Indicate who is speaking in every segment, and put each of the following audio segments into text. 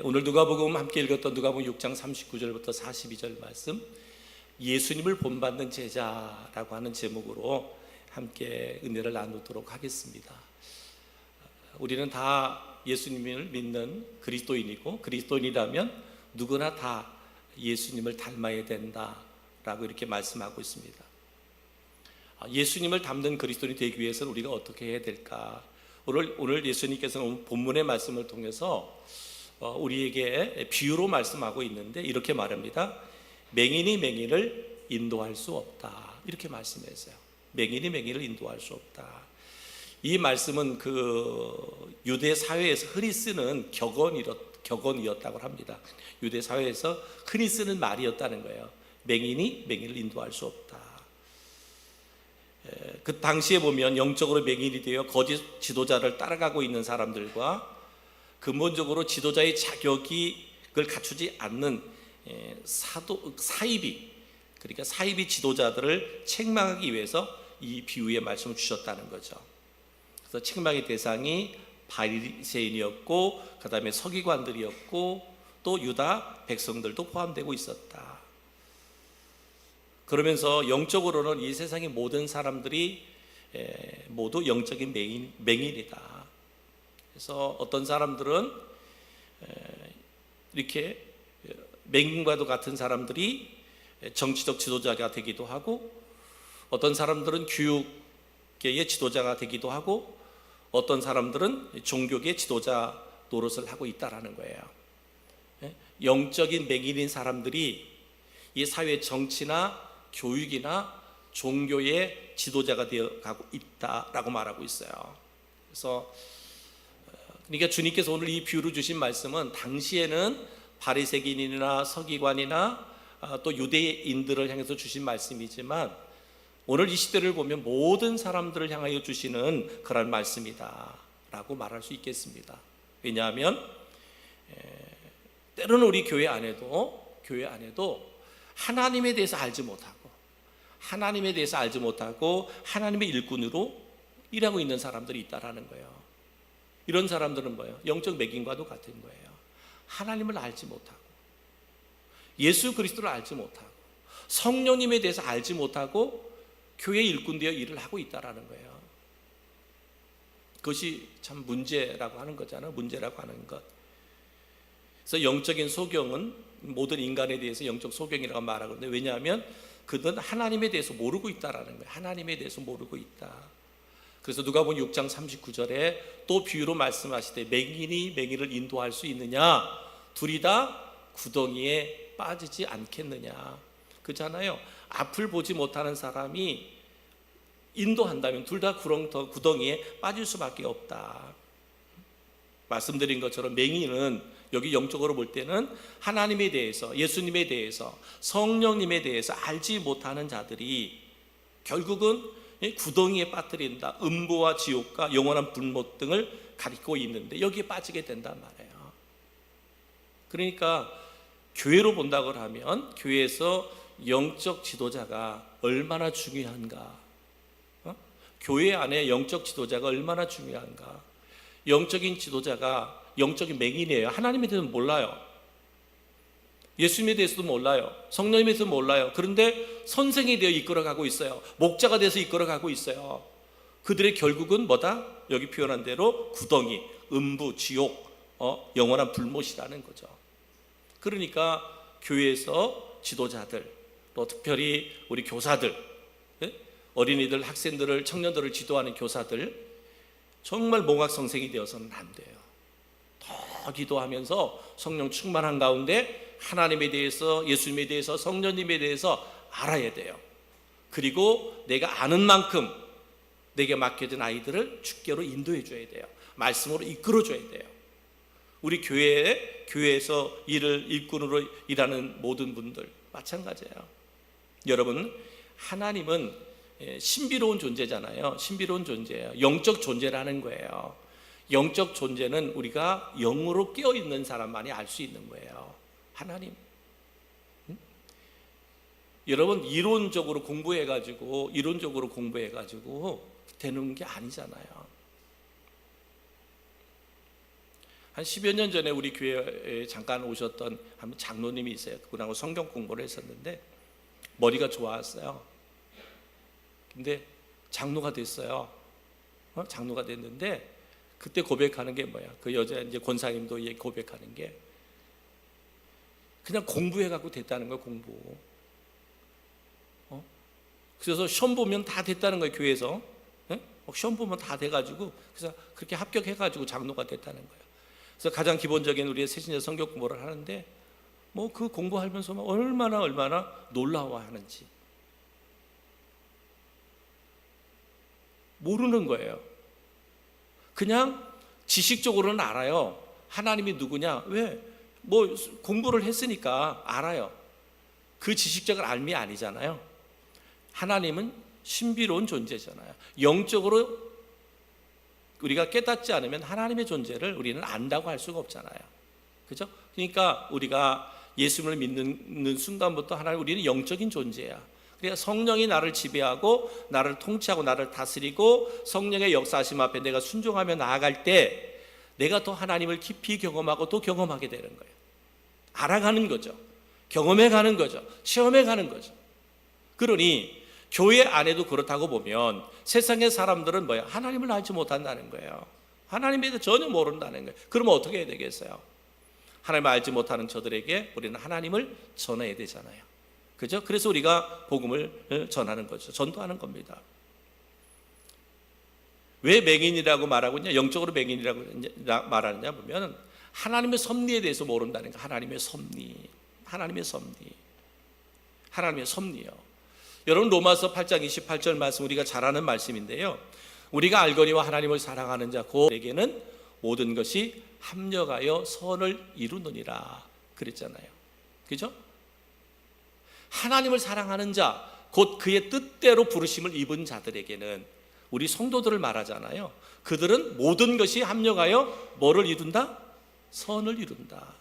Speaker 1: 오늘 누가복음 함께 읽었던 누가복음 6장 39절부터 42절 말씀, 예수님을 본받는 제자라고 하는 제목으로 함께 은혜를 나누도록 하겠습니다. 우리는 다 예수님을 믿는 그리스도인이고, 그리스도인이라면 누구나 다 예수님을 닮아야 된다라고 이렇게 말씀하고 있습니다. 예수님을 닮는 그리스도인이 되기 위해서는 우리가 어떻게 해야 될까? 오늘 예수님께서는 본문의 말씀을 통해서 우리에게 비유로 말씀하고 있는데 이렇게 말합니다. 맹인이 맹인을 인도할 수 없다, 이렇게 말씀했어요. 맹인이 맹인을 인도할 수 없다. 이 말씀은 그 유대 사회에서 흔히 쓰는 격언이었다고 합니다. 유대 사회에서 흔히 쓰는 말이었다는 거예요. 맹인이 맹인을 인도할 수 없다. 그 당시에 보면 영적으로 맹인이 되어 거짓 지도자를 따라가고 있는 사람들과 근본적으로 지도자의 자격을 갖추지 않는 사이비, 그러니까 사이비 지도자들을 책망하기 위해서 이 비유의 말씀을 주셨다는 거죠. 그래서 책망의 대상이 바리새인이었고, 그 다음에 서기관들이었고, 또 유다 백성들도 포함되고 있었다. 그러면서 영적으로는 이 세상의 모든 사람들이 모두 영적인 맹인이다. 그래서 어떤 사람들은 이렇게 맹인과도 같은 사람들이 정치적 지도자가 되기도 하고, 어떤 사람들은 교육계의 지도자가 되기도 하고, 어떤 사람들은 종교계 지도자 노릇을 하고 있다라는 거예요. 영적인 맹인인 사람들이 이 사회 정치나 교육이나 종교의 지도자가 되어가고 있다라고 말하고 있어요. 그래서 그러니까 주님께서 오늘 이 비유를 주신 말씀은 당시에는 바리새인이나 서기관이나 또 유대인들을 향해서 주신 말씀이지만, 오늘 이 시대를 보면 모든 사람들을 향하여 주시는 그런 말씀이다 라고 말할 수 있겠습니다. 왜냐하면 때로는 우리 교회 안에도 하나님에 대해서 알지 못하고 하나님의 일꾼으로 일하고 있는 사람들이 있다라는 거예요. 이런 사람들은 뭐예요? 영적 맹인과도 같은 거예요. 하나님을 알지 못하고, 예수 그리스도를 알지 못하고, 성령님에 대해서 알지 못하고 교회 일꾼 되어 일을 하고 있다라는 거예요. 그것이 참 문제라고 하는 거잖아요. 문제라고 하는 것. 그래서 영적인 소경은 모든 인간에 대해서 영적 소경이라고 말하거든요. 왜냐하면 그들은 하나님에 대해서 모르고 있다라는 거예요. 하나님에 대해서 모르고 있다. 그래서 누가복음 6장 39절에 또 비유로 말씀하시되 맹인이 맹인을 인도할 수 있느냐? 둘이 다 구덩이에 빠지지 않겠느냐? 그렇잖아요. 앞을 보지 못하는 사람이 인도한다면 둘 다 구덩이에 빠질 수밖에 없다. 말씀드린 것처럼 맹인은 여기 영적으로 볼 때는 하나님에 대해서, 예수님에 대해서, 성령님에 대해서 알지 못하는 자들이 결국은 구덩이에 빠뜨린다. 음부와 지옥과 영원한 불못 등을 가리키고 있는데 여기에 빠지게 된단 말이에요. 그러니까 교회로 본다고 하면 교회에서 영적 지도자가 얼마나 중요한가? 교회 안에 영적 지도자가 얼마나 중요한가? 영적인 지도자가 영적인 맹인이에요. 하나님에 대해서는 몰라요. 예수님에 대해서도 몰라요. 성령님에 대해서도 몰라요. 그런데 선생이 되어 이끌어가고 있어요. 목자가 돼서 이끌어가고 있어요. 그들의 결국은 뭐다? 여기 표현한 대로 구덩이, 음부, 지옥, 영원한 불못이라는 거죠. 그러니까 교회에서 지도자들, 또 특별히 우리 교사들, 어린이들, 학생들을, 청년들을 지도하는 교사들, 정말 몽학성생이 되어서는 안 돼요. 더 기도하면서 성령 충만한 가운데 하나님에 대해서, 예수님에 대해서, 성령님에 대해서 알아야 돼요. 그리고 내가 아는 만큼 내게 맡겨진 아이들을 주께로 인도해 줘야 돼요. 말씀으로 이끌어 줘야 돼요. 우리 교회에서 일꾼으로 일하는 모든 분들 마찬가지예요. 여러분, 하나님은 신비로운 존재잖아요. 신비로운 존재예요. 영적 존재라는 거예요. 영적 존재는 우리가 영으로 깨어있는 사람만이 알 수 있는 거예요. 하나님. 여러분, 이론적으로 공부해가지고 되는 게 아니잖아요. 한 10여 년 전에 우리 교회에 잠깐 오셨던 한 장로님이 있어요. 그분하고 성경 공부를 했었는데 머리가 좋았어요. 근데 장로가 됐어요. 장로가 됐는데 그때 고백하는 게 뭐야? 그 여자 이제 권사님도 고백하는 게 그냥 공부해갖고 됐다는 거예요. 공부. 그래서 시험 보면 다 됐다는 거예요. 교회에서 시험 보면 다 돼가지고 그래서 그렇게 합격해가지고 장로가 됐다는 거예요. 그래서 가장 기본적인 우리의 새신자 성경 공부를 하는데 뭐 그 공부하면서 얼마나 놀라워하는지 모르는 거예요. 그냥 지식적으로는 알아요. 하나님이 누구냐? 왜? 뭐 공부를 했으니까 알아요. 그 지식적인 알미 아니잖아요. 하나님은 신비로운 존재잖아요. 영적으로 우리가 깨닫지 않으면 하나님의 존재를 우리는 안다고 할 수가 없잖아요. 그죠? 그러니까 우리가 예수님을 믿는 순간부터 우리는 영적인 존재야. 그러니까 성령이 나를 지배하고 나를 통치하고 나를 다스리고 성령의 역사하심 앞에 내가 순종하며 나아갈 때 내가 더 하나님을 깊이 경험하고 또 경험하게 되는 거예요. 알아가는 거죠. 경험해 가는 거죠. 체험해 가는 거죠. 그러니 교회 안에도 그렇다고 보면 세상의 사람들은 뭐야? 하나님을 알지 못한다는 거예요. 하나님에 대해 전혀 모른다는 거예요. 그러면 어떻게 해야 되겠어요? 하나님을 알지 못하는 저들에게 우리는 하나님을 전해야 되잖아요. 그죠? 그래서 우리가 복음을 전하는 거죠. 전도하는 겁니다. 왜 맹인이라고 말하고 있냐? 영적으로 맹인이라고 말하느냐 보면 하나님의 섭리에 대해서 모른다는 거. 하나님의 섭리. 하나님의 섭리요. 여러분 로마서 8장 28절 말씀 우리가 잘 아는 말씀인데요. 우리가 알거니와 하나님을 사랑하는 자 곧에게는 모든 것이 합력하여 선을 이루느니라 그랬잖아요. 그죠? 하나님을 사랑하는 자, 곧 그의 뜻대로 부르심을 입은 자들에게는 우리 성도들을 말하잖아요. 그들은 모든 것이 합력하여 뭐를 이룬다? 선을 이룬다.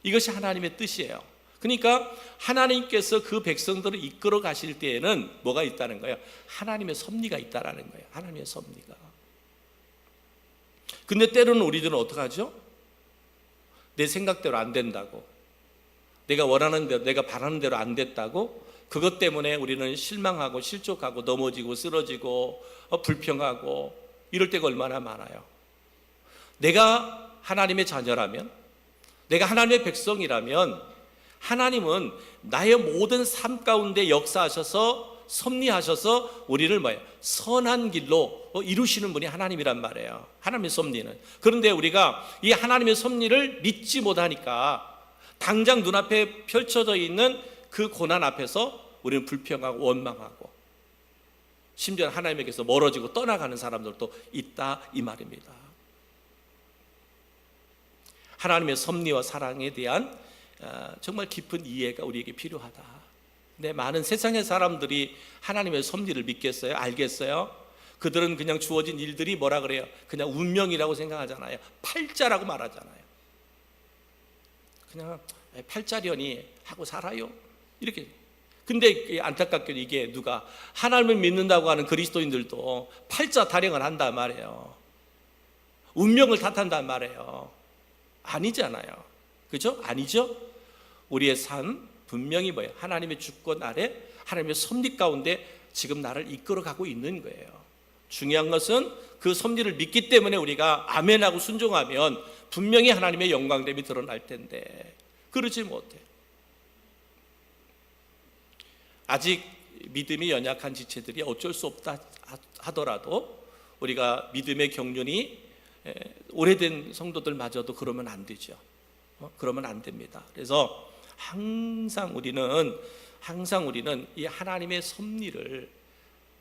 Speaker 1: 이것이 하나님의 뜻이에요. 그러니까 하나님께서 그 백성들을 이끌어 가실 때에는 뭐가 있다는 거예요? 하나님의 섭리가 있다라는 거예요. 하나님의 섭리가. 근데 때로는 우리들은 어떡하죠? 내 생각대로 안 된다고, 내가 원하는 대로, 내가 바라는 대로 안 됐다고 그것 때문에 우리는 실망하고 실족하고 넘어지고 쓰러지고 불평하고 이럴 때가 얼마나 많아요. 내가 하나님의 자녀라면, 내가 하나님의 백성이라면 하나님은 나의 모든 삶 가운데 역사하셔서 섭리하셔서 우리를 선한 길로 이루시는 분이 하나님이란 말이에요. 하나님의 섭리는. 그런데 우리가 이 하나님의 섭리를 믿지 못하니까 당장 눈앞에 펼쳐져 있는 그 고난 앞에서 우리는 불평하고 원망하고 심지어 하나님에게서 멀어지고 떠나가는 사람들도 있다 이 말입니다. 하나님의 섭리와 사랑에 대한 정말 깊은 이해가 우리에게 필요하다. 근데 많은 세상의 사람들이 하나님의 섭리를 믿겠어요? 알겠어요? 그들은 그냥 주어진 일들이 뭐라 그래요? 그냥 운명이라고 생각하잖아요. 팔자라고 말하잖아요. 그냥 팔자려니 하고 살아요 이렇게. 근데 안타깝게도 이게 누가 하나님을 믿는다고 하는 그리스도인들도 팔자 타령을 한단 말이에요. 운명을 탓한단 말이에요. 아니잖아요. 그죠? 아니죠? 우리의 삶 분명히 하나님의 주권 아래 하나님의 섭리 가운데 지금 나를 이끌어가고 있는 거예요. 중요한 것은 그 섭리를 믿기 때문에 우리가 아멘하고 순종하면 분명히 하나님의 영광됨이 드러날 텐데 그러지 못해. 아직 믿음이 연약한 지체들이 어쩔 수 없다 하더라도 우리가 믿음의 경륜이 오래된 성도들마저도 그러면 안 되죠. 그러면 안 됩니다. 그래서 항상 우리는 이 하나님의 섭리를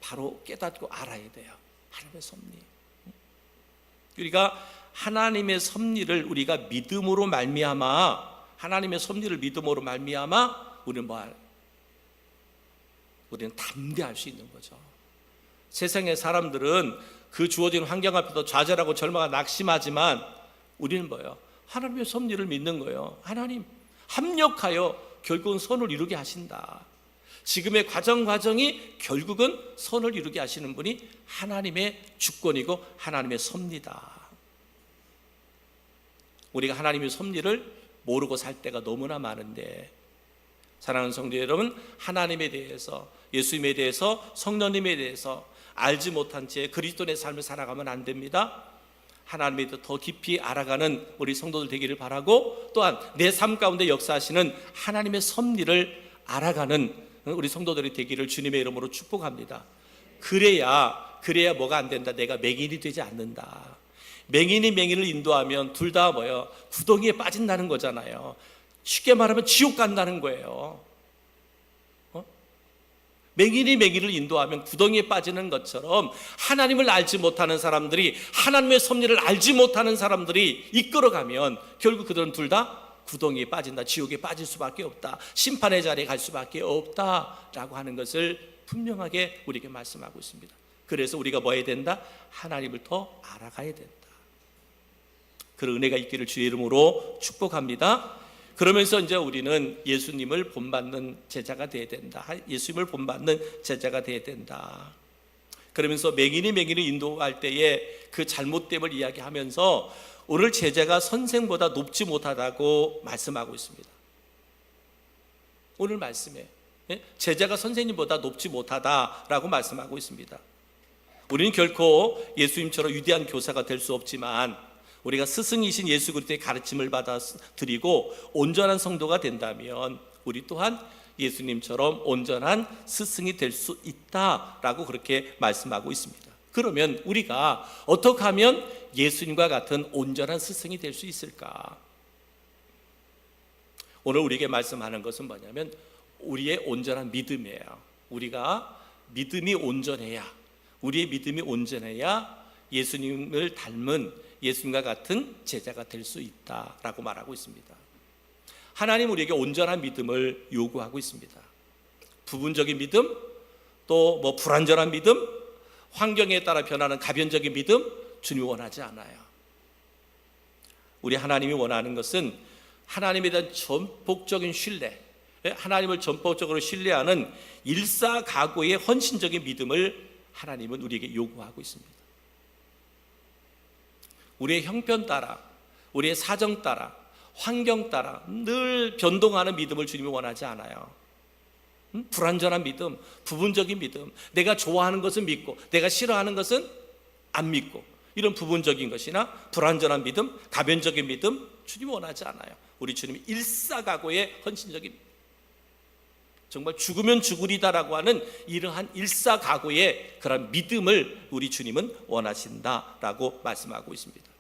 Speaker 1: 바로 깨닫고 알아야 돼요. 하나님의 섭리. 우리가 하나님의 섭리를 우리가 믿음으로 말미암아 하나님의 섭리를 믿음으로 말미암아 우리는 담대할 수 있는 거죠. 세상의 사람들은 그 주어진 환경 앞에서 좌절하고 절망하고 낙심하지만 우리는 하나님의 섭리를 믿는 거예요. 하나님 합력하여 결국은 선을 이루게 하신다. 지금의 과정이 결국은 선을 이루게 하시는 분이 하나님의 주권이고 하나님의 섭리다. 우리가 하나님의 섭리를 모르고 살 때가 너무나 많은데, 사랑하는 성도 여러분, 하나님에 대해서, 예수님에 대해서, 성령님에 대해서 알지 못한 채 그리스도의 삶을 살아가면 안 됩니다. 하나님에 대해 더 깊이 알아가는 우리 성도들 되기를 바라고, 또한 내 삶 가운데 역사하시는 하나님의 섭리를 알아가는 우리 성도들이 되기를 주님의 이름으로 축복합니다. 그래야 뭐가 안 된다. 내가 맹인이 되지 않는다. 맹인이 맹인을 인도하면 둘 다 뭐예요? 구덩이에 빠진다는 거잖아요. 쉽게 말하면 지옥 간다는 거예요. 맹인이 맹인을 인도하면 구덩이에 빠지는 것처럼, 하나님을 알지 못하는 사람들이, 하나님의 섭리를 알지 못하는 사람들이 이끌어가면 결국 그들은 둘 다 구덩이에 빠진다, 지옥에 빠질 수밖에 없다, 심판의 자리에 갈 수밖에 없다라고 하는 것을 분명하게 우리에게 말씀하고 있습니다. 그래서 우리가 뭐 해야 된다? 하나님을 더 알아가야 된다. 그런 은혜가 있기를 주의 이름으로 축복합니다. 그러면서 이제 우리는 예수님을 본받는 제자가 되어야 된다. 예수님을 본받는 제자가 되어야 된다. 그러면서 맹인을 인도할 때에 그 잘못됨을 이야기하면서 오늘 제자가 선생보다 높지 못하다고 말씀하고 있습니다. 오늘 말씀에 제자가 선생님보다 높지 못하다라고 말씀하고 있습니다. 우리는 결코 예수님처럼 위대한 교사가 될 수 없지만, 우리가 스승이신 예수 그리스도의 가르침을 받아 드리고 온전한 성도가 된다면 우리 또한 예수님처럼 온전한 스승이 될 수 있다라고 그렇게 말씀하고 있습니다. 그러면 우리가 어떻게 하면 예수님과 같은 온전한 스승이 될 수 있을까? 오늘 우리에게 말씀하는 것은 뭐냐면 우리의 온전한 믿음이에요. 우리가 믿음이 온전해야, 우리의 믿음이 온전해야 예수님을 닮은, 예수님과 같은 제자가 될 수 있다라고 말하고 있습니다. 하나님 우리에게 온전한 믿음을 요구하고 있습니다. 부분적인 믿음, 또 뭐 불완전한 믿음, 환경에 따라 변하는 가변적인 믿음, 주님이 원하지 않아요. 우리 하나님이 원하는 것은 하나님에 대한 전폭적인 신뢰, 하나님을 전폭적으로 신뢰하는 일사각오의 헌신적인 믿음을 하나님은 우리에게 요구하고 있습니다. 우리의 형편 따라, 우리의 사정 따라, 환경 따라 늘 변동하는 믿음을 주님이 원하지 않아요. 불완전한 믿음, 부분적인 믿음, 내가 좋아하는 것은 믿고 내가 싫어하는 것은 안 믿고, 이런 부분적인 것이나 불완전한 믿음, 가변적인 믿음 주님이 원하지 않아요. 우리 주님이 일사각오의 헌신적인 믿음, 정말 죽으면 죽으리다라고 하는 이러한 일사각오의 그런 믿음을 우리 주님은 원하신다라고 말씀하고 있습니다.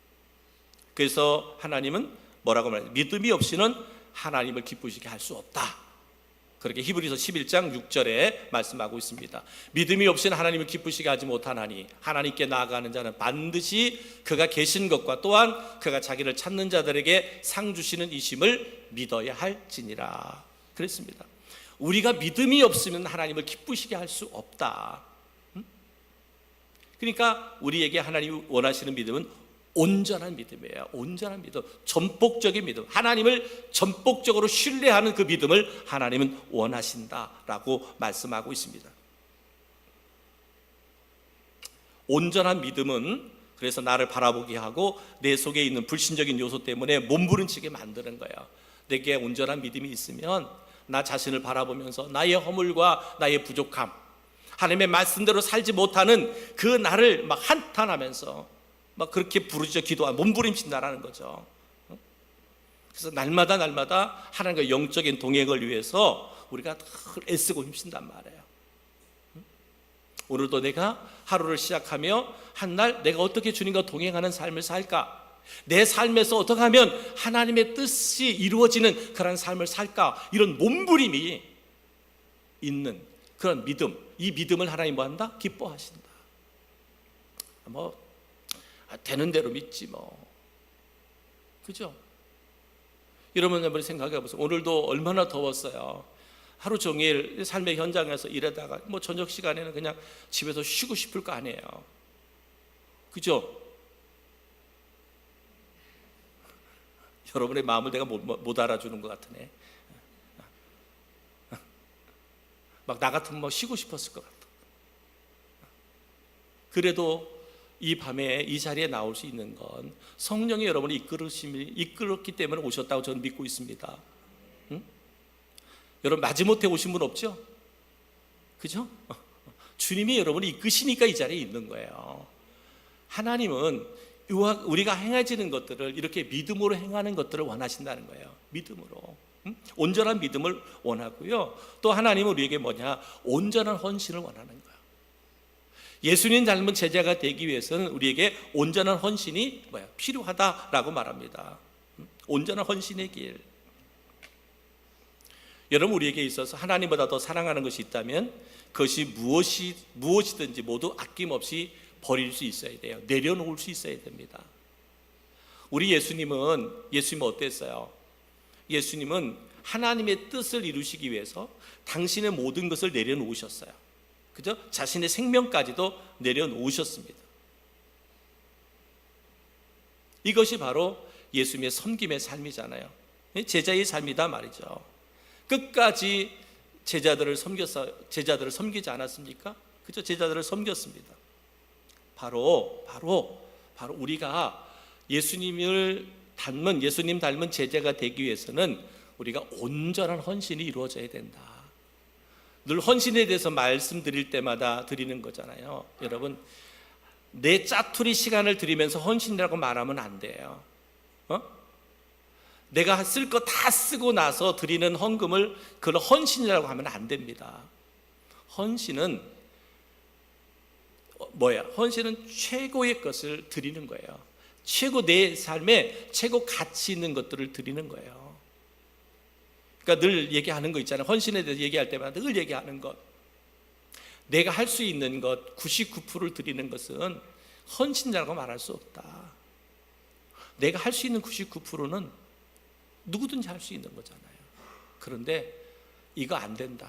Speaker 1: 그래서 하나님은 뭐라고 말해요? 믿음이 없이는 하나님을 기쁘시게 할 수 없다. 그렇게 히브리서 11장 6절에 말씀하고 있습니다. 믿음이 없이는 하나님을 기쁘시게 하지 못하나니 하나님께 나아가는 자는 반드시 그가 계신 것과 또한 그가 자기를 찾는 자들에게 상 주시는 이심을 믿어야 할지니라. 그랬습니다. 우리가 믿음이 없으면 하나님을 기쁘시게 할 수 없다. 그러니까 우리에게 하나님이 원하시는 믿음은 온전한 믿음이에요. 온전한 믿음, 전폭적인 믿음, 하나님을 전폭적으로 신뢰하는 그 믿음을 하나님은 원하신다라고 말씀하고 있습니다. 온전한 믿음은 그래서 나를 바라보게 하고 내 속에 있는 불신적인 요소 때문에 몸부림치게 만드는 거예요. 내게 온전한 믿음이 있으면 나 자신을 바라보면서 나의 허물과 나의 부족함, 하나님의 말씀대로 살지 못하는 그 나를 막 한탄하면서 막 그렇게 부르짖어 기도하고 몸부림친다라는 거죠. 그래서 날마다 하나님과 영적인 동행을 위해서 우리가 애쓰고 힘쓴단 말이에요. 오늘도 내가 하루를 시작하며 한 날 내가 어떻게 주님과 동행하는 삶을 살까? 내 삶에서 어떻게 하면 하나님의 뜻이 이루어지는 그런 삶을 살까? 이런 몸부림이 있는 그런 믿음, 이 믿음을 하나님 뭐 한다? 기뻐하신다. 되는 대로 믿지 뭐, 그죠? 여러분 한번 생각해 보세요. 오늘도 얼마나 더웠어요. 하루 종일 삶의 현장에서 일하다가 뭐 저녁 시간에는 그냥 집에서 쉬고 싶을 거 아니에요, 그죠? 여러분의 마음을 내가 못 알아주는 것 같으네. 막 나 같으면 뭐 쉬고 싶었을 것 같아. 그래도 이 밤에 이 자리에 나올 수 있는 건 성령이 여러분을 이끌었기 때문에 오셨다고 저는 믿고 있습니다. 응? 여러분 마지못해 오신 분 없죠? 그죠? 주님이 여러분을 이끄시니까 이 자리에 있는 거예요. 하나님은 우리가 행해지는 것들을 이렇게 믿음으로 행하는 것들을 원하신다는 거예요. 믿음으로. 온전한 믿음을 원하고요. 또 하나님은 우리에게 뭐냐? 온전한 헌신을 원하는 거예요. 예수님 닮은 제자가 되기 위해서는 우리에게 온전한 헌신이 필요하다라고 말합니다. 온전한 헌신의 길. 여러분, 우리에게 있어서 하나님보다 더 사랑하는 것이 있다면 그것이 무엇이든지 모두 아낌없이 버릴 수 있어야 돼요. 내려놓을 수 있어야 됩니다. 우리 예수님은 어땠어요? 예수님은 하나님의 뜻을 이루시기 위해서 당신의 모든 것을 내려놓으셨어요. 그죠? 자신의 생명까지도 내려놓으셨습니다. 이것이 바로 예수님의 섬김의 삶이잖아요. 제자의 삶이다 말이죠. 끝까지 제자들을 섬기지 않았습니까? 그죠? 제자들을 섬겼습니다. 바로 우리가 예수님 닮은 제자가 되기 위해서는 우리가 온전한 헌신이 이루어져야 된다. 늘 헌신에 대해서 말씀드릴 때마다 드리는 거잖아요. 여러분, 내 짜투리 시간을 드리면서 헌신이라고 말하면 안 돼요. 내가 쓸 거 다 쓰고 나서 드리는 헌금을 그걸 헌신이라고 하면 안 됩니다. 헌신은 헌신은 최고의 것을 드리는 거예요. 내 삶에 최고 가치 있는 것들을 드리는 거예요. 그러니까 늘 얘기하는 거 있잖아요. 헌신에 대해서 얘기할 때마다 늘 얘기하는 것. 내가 할 수 있는 것 99%를 드리는 것은 헌신이라고 말할 수 없다. 내가 할 수 있는 99%는 누구든지 할 수 있는 거잖아요. 그런데 이거 안 된다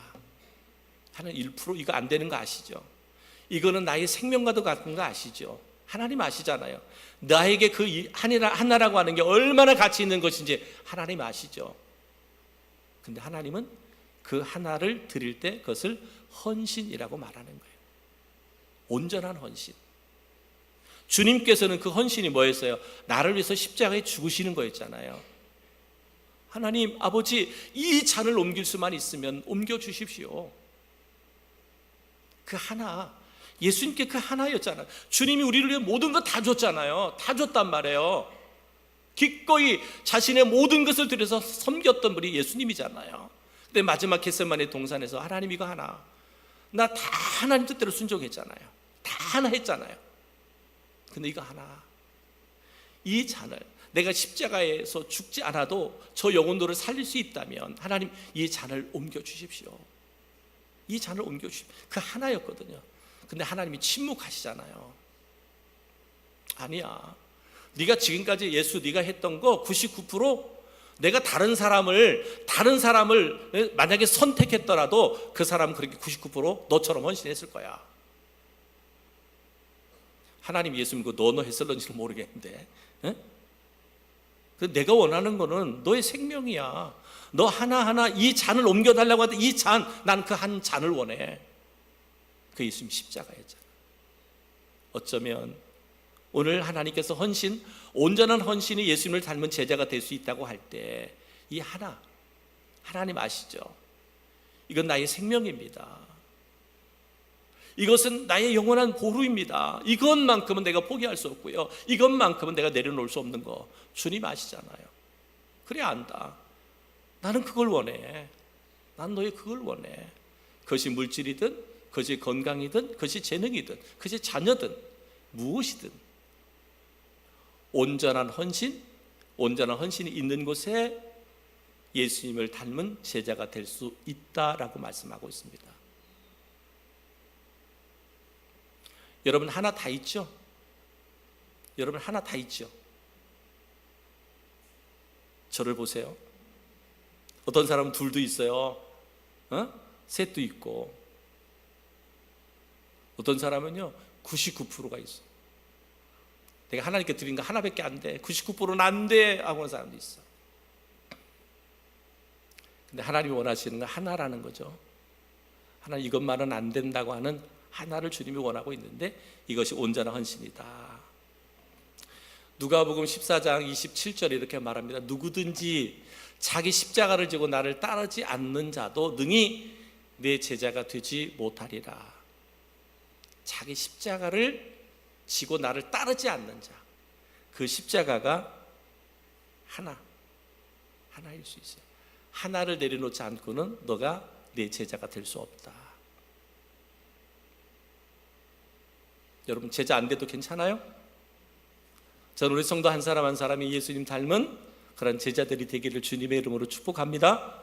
Speaker 1: 하는 1% 이거 안 되는 거 아시죠? 이거는 나의 생명과도 같은 거 아시죠? 하나님 아시잖아요. 나에게 그 하나라고 하는 게 얼마나 가치 있는 것인지 하나님 아시죠? 근데 하나님은 그 하나를 드릴 때 그것을 헌신이라고 말하는 거예요. 온전한 헌신. 주님께서는 그 헌신이 뭐였어요? 나를 위해서 십자가에 죽으시는 거였잖아요. 하나님 아버지, 이 잔을 옮길 수만 있으면 옮겨 주십시오. 그 하나, 예수님께 그 하나였잖아요. 주님이 우리를 위해 모든 거 다 줬잖아요. 다 줬단 말이에요. 기꺼이 자신의 모든 것을 들여서 섬겼던 분이 예수님이잖아요. 근데 마지막 겟세마네 동산에서 하나님 이거 하나, 나 다 하나님 뜻대로 순종했잖아요. 다 하나 했잖아요. 근데 이거 하나, 이 잔을 내가 십자가에서 죽지 않아도 저 영혼들을 살릴 수 있다면 하나님 이 잔을 옮겨주십시오. 이 잔을 옮겨주십시오. 그 하나였거든요. 근데 하나님이 침묵하시잖아요. 아니야, 네가 지금까지 네가 했던 거 99% 내가 다른 사람을 만약에 선택했더라도 그 사람은 그렇게 99% 너처럼 헌신했을 거야. 하나님 예수님 그 너 했을런지는 모르겠는데, 내가 원하는 거는 너의 생명이야. 너 하나하나 이 잔을 옮겨달라고 하던 이 잔, 난 그 한 잔을 원해. 그 예수님 십자가였잖아. 어쩌면 오늘 하나님께서 온전한 헌신이 예수님을 닮은 제자가 될 수 있다고 할 때 이 하나님 아시죠? 이건 나의 생명입니다. 이것은 나의 영원한 보루입니다. 이것만큼은 내가 포기할 수 없고요. 이것만큼은 내가 내려놓을 수 없는 거 주님 아시잖아요. 그래 안다. 나는 그걸 원해. 난 너의 그걸 원해. 그것이 물질이든 그것이 건강이든 그것이 재능이든 그것이 자녀든 무엇이든 온전한 헌신이 있는 곳에 예수님을 닮은 제자가 될 수 있다라고 말씀하고 있습니다. 여러분 하나 다 있죠? 여러분 하나 다 있죠? 저를 보세요. 어떤 사람은 둘도 있어요. 셋도 있고. 어떤 사람은요 99%가 있어. 내가 하나님께 드린 거 하나밖에 안 돼. 99%는 안 돼 하고 하는 사람도 있어. 근데 하나님이 원하시는 건 하나라는 거죠. 하나님 이것만은 안 된다고 하는 하나를 주님이 원하고 있는데 이것이 온전한 헌신이다. 누가복음 14장 27절에 이렇게 말합니다. 누구든지 자기 십자가를 지고 나를 따르지 않는 자도 능히 내 제자가 되지 못하리라. 자기 십자가를 지고 나를 따르지 않는 자, 그 십자가가 하나일 수 있어요. 하나를 내려놓지 않고는 너가 내 제자가 될 수 없다. 여러분, 제자 안 돼도 괜찮아요? 저는 우리 성도 한 사람 한 사람이 예수님 닮은 그런 제자들이 되기를 주님의 이름으로 축복합니다.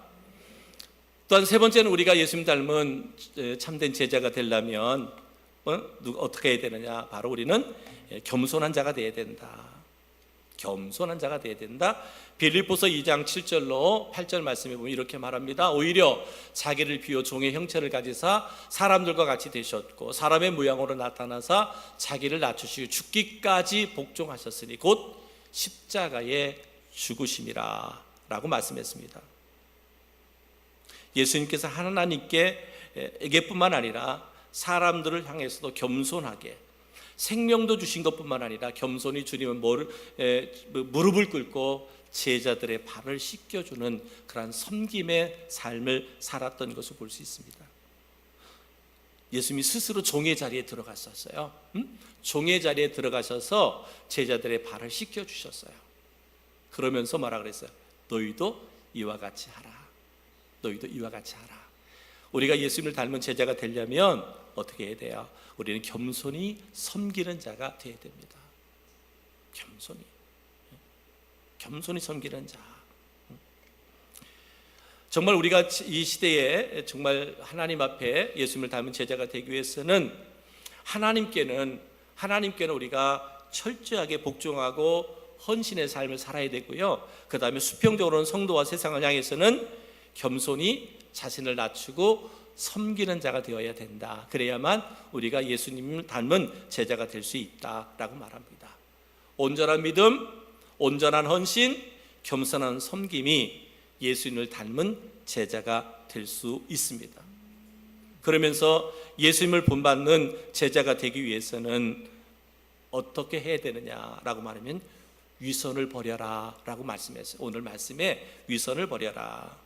Speaker 1: 또한 세 번째는 우리가 예수님 닮은 참된 제자가 되려면 어떻게 해야 되느냐? 바로 우리는 겸손한 자가 되어야 된다. 겸손한 자가 되어야 된다. 빌립보서 2장 7절로 8절 말씀에 보면 이렇게 말합니다. 오히려 자기를 비워 종의 형체를 가지사 사람들과 같이 되셨고 사람의 모양으로 나타나사 자기를 낮추시고 죽기까지 복종하셨으니 곧 십자가에 죽으심이라 라고 말씀했습니다. 예수님께서 하나님께뿐만 아니라 사람들을 향해서도 겸손하게 생명도 주신 것뿐만 아니라 겸손히 주님은 무릎을 꿇고 제자들의 발을 씻겨주는 그러한 섬김의 삶을 살았던 것을 볼 수 있습니다. 예수님이 스스로 종의 자리에 들어갔었어요. 종의 자리에 들어가셔서 제자들의 발을 씻겨주셨어요. 그러면서 뭐라 그랬어요? 너희도 이와 같이 하라. 너희도 이와 같이 하라. 우리가 예수님을 닮은 제자가 되려면 어떻게 해야 돼요? 우리는 겸손히 섬기는 자가 되어야 됩니다. 겸손히 섬기는 자. 정말 우리가 이 시대에 정말 하나님 앞에 예수님을 닮은 제자가 되기 위해서는 하나님께는 우리가 철저하게 복종하고 헌신의 삶을 살아야 되고요. 그 다음에 수평적으로는 성도와 세상을 향해서는 겸손히 자신을 낮추고 섬기는 자가 되어야 된다. 그래야만 우리가 예수님을 닮은 제자가 될 수 있다라고 말합니다. 온전한 믿음, 온전한 헌신, 겸손한 섬김이 예수님을 닮은 제자가 될 수 있습니다. 그러면서 예수님을 본받는 제자가 되기 위해서는 어떻게 해야 되느냐라고 말하면 위선을 버려라 라고 말씀했어요. 오늘 말씀에 위선을 버려라.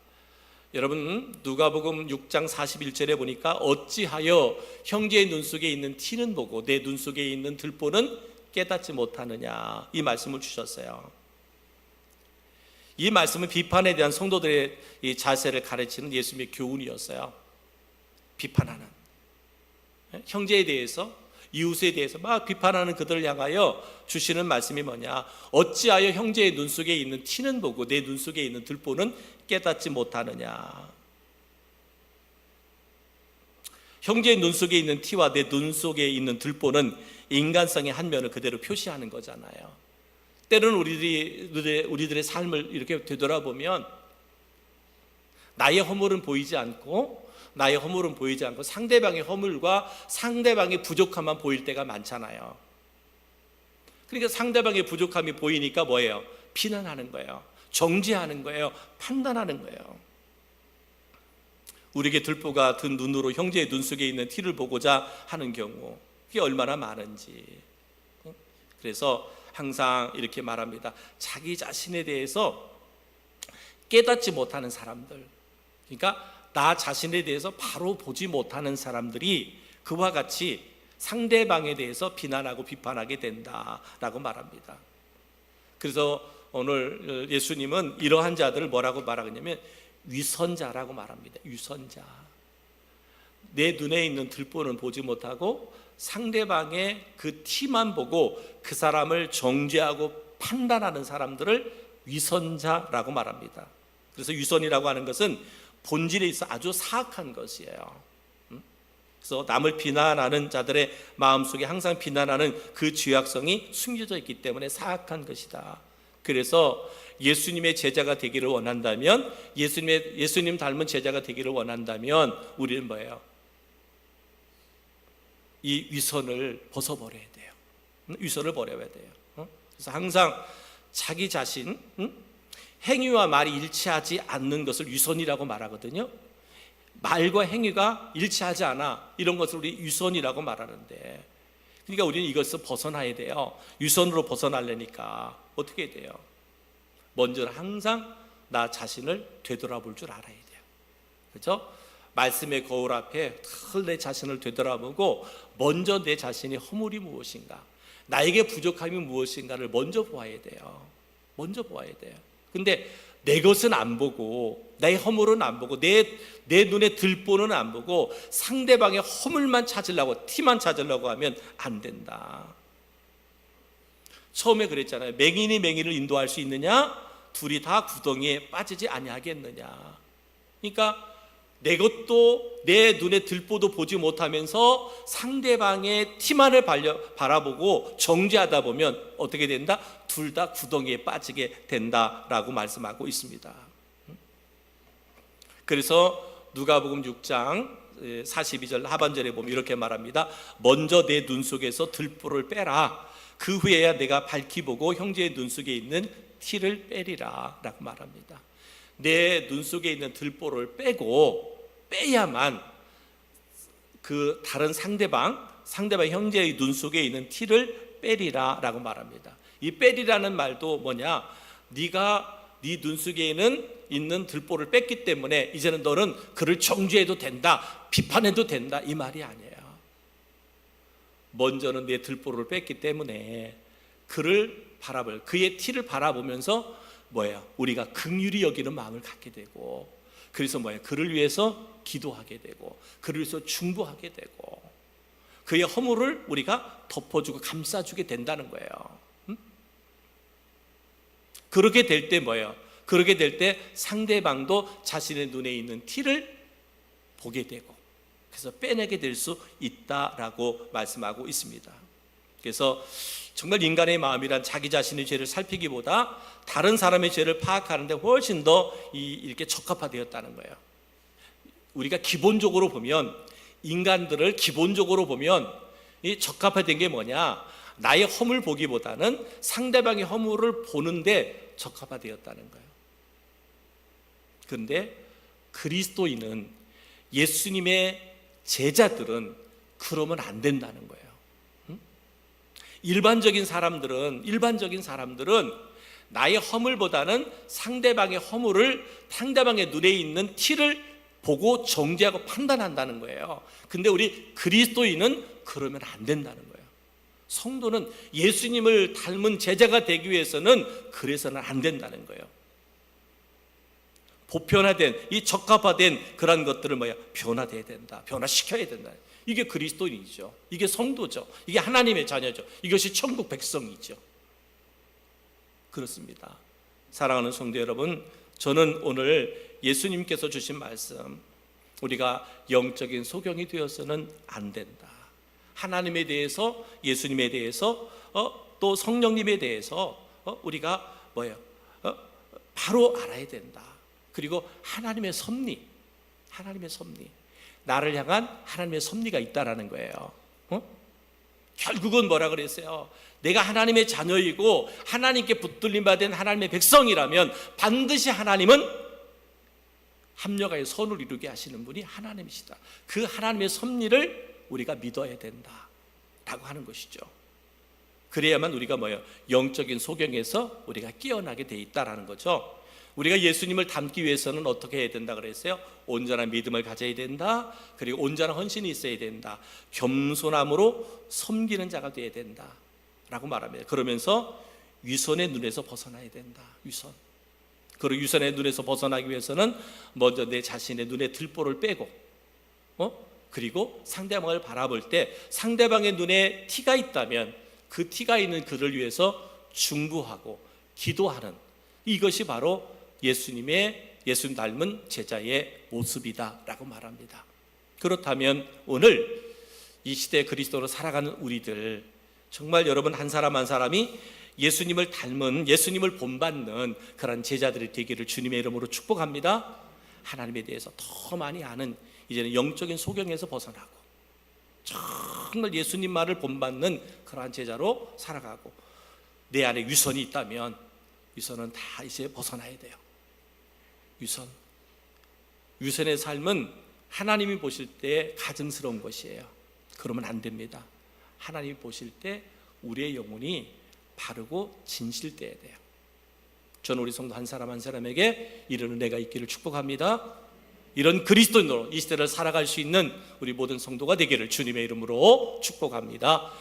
Speaker 1: 여러분, 누가복음 6장 41절에 보니까 어찌하여 형제의 눈 속에 있는 티는 보고 내 눈 속에 있는 들보는 깨닫지 못하느냐, 이 말씀을 주셨어요. 이 말씀은 비판에 대한 성도들의 이 자세를 가르치는 예수님의 교훈이었어요. 비판하는, 형제에 대해서, 이웃에 대해서 막 비판하는 그들을 향하여 주시는 말씀이 뭐냐? 어찌하여 형제의 눈 속에 있는 티는 보고 내 눈 속에 있는 들보는 깨닫지 못하느냐? 형제의 눈 속에 있는 티와 내 눈 속에 있는 들보는 인간성의 한 면을 그대로 표시하는 거잖아요. 때로는 우리들의 삶을 이렇게 되돌아보면 나의 허물은 보이지 않고 상대방의 허물과 상대방의 부족함만 보일 때가 많잖아요. 그러니까 상대방의 부족함이 보이니까 뭐예요? 비난하는 거예요. 정죄하는 거예요. 판단하는 거예요. 우리에게 들보가 든 눈으로 형제의 눈 속에 있는 티를 보고자 하는 경우, 그게 얼마나 많은지. 그래서 항상 이렇게 말합니다. 자기 자신에 대해서 깨닫지 못하는 사람들, 그러니까 나 자신에 대해서 바로 보지 못하는 사람들이 그와 같이 상대방에 대해서 비난하고 비판하게 된다라고 말합니다. 그래서 오늘 예수님은 이러한 자들을 뭐라고 말하냐면 위선자라고 말합니다. 위선자. 내 눈에 있는 들보는 보지 못하고 상대방의 그 티만 보고 그 사람을 정죄하고 판단하는 사람들을 위선자라고 말합니다. 그래서 위선이라고 하는 것은 본질에 있어 아주 사악한 것이에요. 그래서 남을 비난하는 자들의 마음속에 항상 비난하는 그 죄악성이 숨겨져 있기 때문에 사악한 것이다. 그래서 예수님의 제자가 되기를 원한다면, 예수님 닮은 제자가 되기를 원한다면 우리는 뭐예요? 이 위선을 벗어버려야 돼요. 위선을 버려야 돼요. 그래서 항상 자기 자신, 행위와 말이 일치하지 않는 것을 위선이라고 말하거든요. 말과 행위가 일치하지 않아. 이런 것을 우리 유선이라고 말하는데, 그러니까 우리는 이것을 벗어나야 돼요. 유선으로 벗어나려니까 어떻게 돼요? 먼저 항상 나 자신을 되돌아볼 줄 알아야 돼요. 그렇죠? 말씀의 거울 앞에 늘 내 자신을 되돌아보고 먼저 내 자신의 허물이 무엇인가, 나에게 부족함이 무엇인가를 먼저 보아야 돼요. 먼저 보아야 돼요. 근데 내 것은 안 보고, 내 허물은 안 보고, 내 눈에 들보는 안 보고 상대방의 허물만 찾으려고, 티만 찾으려고 하면 안 된다. 처음에 그랬잖아요. 맹인이 맹인을 인도할 수 있느냐? 둘이 다 구덩이에 빠지지 아니하겠느냐. 그러니까 내 것도, 내 눈에 들보도 보지 못하면서 상대방의 티만을 바라보고 정죄하다 보면 어떻게 된다? 둘 다 구덩이에 빠지게 된다라고 말씀하고 있습니다. 그래서 누가복음 6장 42절 하반절에 보면 이렇게 말합니다. 먼저 내 눈 속에서 들보를 빼라. 그 후에야 내가 밝히 보고 형제의 눈 속에 있는 티를 빼리라 라고 말합니다. 내 눈 속에 있는 들보를 빼야만 그 다른 상대방 형제의 눈 속에 있는 티를 빼리라 라고 말합니다. 이 빼리라는 말도 뭐냐, 네가 네 눈 속에 있는 들보를 뺐기 때문에 이제는 너는 그를 정죄해도 된다, 비판해도 된다, 이 말이 아니에요. 먼저는 내 들보를 뺐기 때문에 그의 티를 바라보면서 우리가 긍휼히 여기는 마음을 갖게 되고, 그래서 그를 위해서 기도하게 되고, 그를 위해서 중보하게 되고, 그의 허물을 우리가 덮어주고 감싸주게 된다는 거예요. 그렇게 될 때 그렇게 될 때 상대방도 자신의 눈에 있는 티를 보게 되고, 그래서 빼내게 될 수 있다라고 말씀하고 있습니다. 그래서 정말 인간의 마음이란 자기 자신의 죄를 살피기보다 다른 사람의 죄를 파악하는데 훨씬 더 이렇게 적합화되었다는 거예요. 우리가 기본적으로 보면, 인간들을 기본적으로 보면 이 적합화된 게 뭐냐, 나의 허물 보기보다는 상대방의 허물을 보는데 적합화되었다는 거예요. 그런데 그리스도인은, 예수님의 제자들은 그러면 안 된다는 거예요. 일반적인 사람들은 나의 허물보다는 상대방의 허물을, 상대방의 눈에 있는 티를 보고 정죄하고 판단한다는 거예요. 근데 우리 그리스도인은 그러면 안 된다는 거예요. 성도는 예수님을 닮은 제자가 되기 위해서는 그래서는 안 된다는 거예요. 보편화된, 이 적합화된 그런 것들을 변화돼야 된다, 변화시켜야 된다. 이게 그리스도인이죠. 이게 성도죠. 이게 하나님의 자녀죠. 이것이 천국 백성이죠. 그렇습니다. 사랑하는 성도 여러분, 저는 오늘 예수님께서 주신 말씀, 우리가 영적인 소경이 되어서는 안 된다. 하나님에 대해서, 예수님에 대해서, 또 성령님에 대해서 우리가 바로 알아야 된다. 그리고 하나님의 섭리, 나를 향한 하나님의 섭리가 있다라는 거예요. 결국은 뭐라 그랬어요? 내가 하나님의 자녀이고 하나님께 붙들림 받은 하나님의 백성이라면 반드시 하나님은 합력하여 선을 이루게 하시는 분이 하나님이시다. 그 하나님의 섭리를 우리가 믿어야 된다라고 하는 것이죠. 그래야만 우리가 영적인 소경에서 우리가 깨어나게 돼 있다라는 거죠. 우리가 예수님을 닮기 위해서는 어떻게 해야 된다 그랬어요? 온전한 믿음을 가져야 된다. 그리고 온전한 헌신이 있어야 된다. 겸손함으로 섬기는 자가 되어야 된다 라고 말합니다. 그러면서 위선의 눈에서 벗어나야 된다. 그리고 위선의 눈에서 벗어나기 위해서는 먼저 내 자신의 눈에 들보를 빼고, 그리고 상대방을 바라볼 때 상대방의 눈에 티가 있다면 그 티가 있는 그를 위해서 중보하고 기도하는, 이것이 바로 예수님 닮은 제자의 모습이다라고 말합니다. 그렇다면 오늘 이 시대 그리스도로 살아가는 우리들, 정말 여러분 한 사람 한 사람이 예수님을 닮은, 예수님을 본받는 그런 제자들이 되기를 주님의 이름으로 축복합니다. 하나님에 대해서 더 많이 아는, 이제는 영적인 소경에서 벗어나고 정말 예수님 말을 본받는 그러한 제자로 살아가고, 내 안에 위선이 있다면 위선은 다 이제 벗어나야 돼요. 위선의 삶은 하나님이 보실 때 가증스러운 것이에요. 그러면 안 됩니다. 하나님이 보실 때 우리의 영혼이 바르고 진실되어야 돼요. 저는 우리 성도 한 사람 한 사람에게 이런 은혜가 있기를 축복합니다. 이런 그리스도인으로 이 시대를 살아갈 수 있는 우리 모든 성도가 되기를 주님의 이름으로 축복합니다.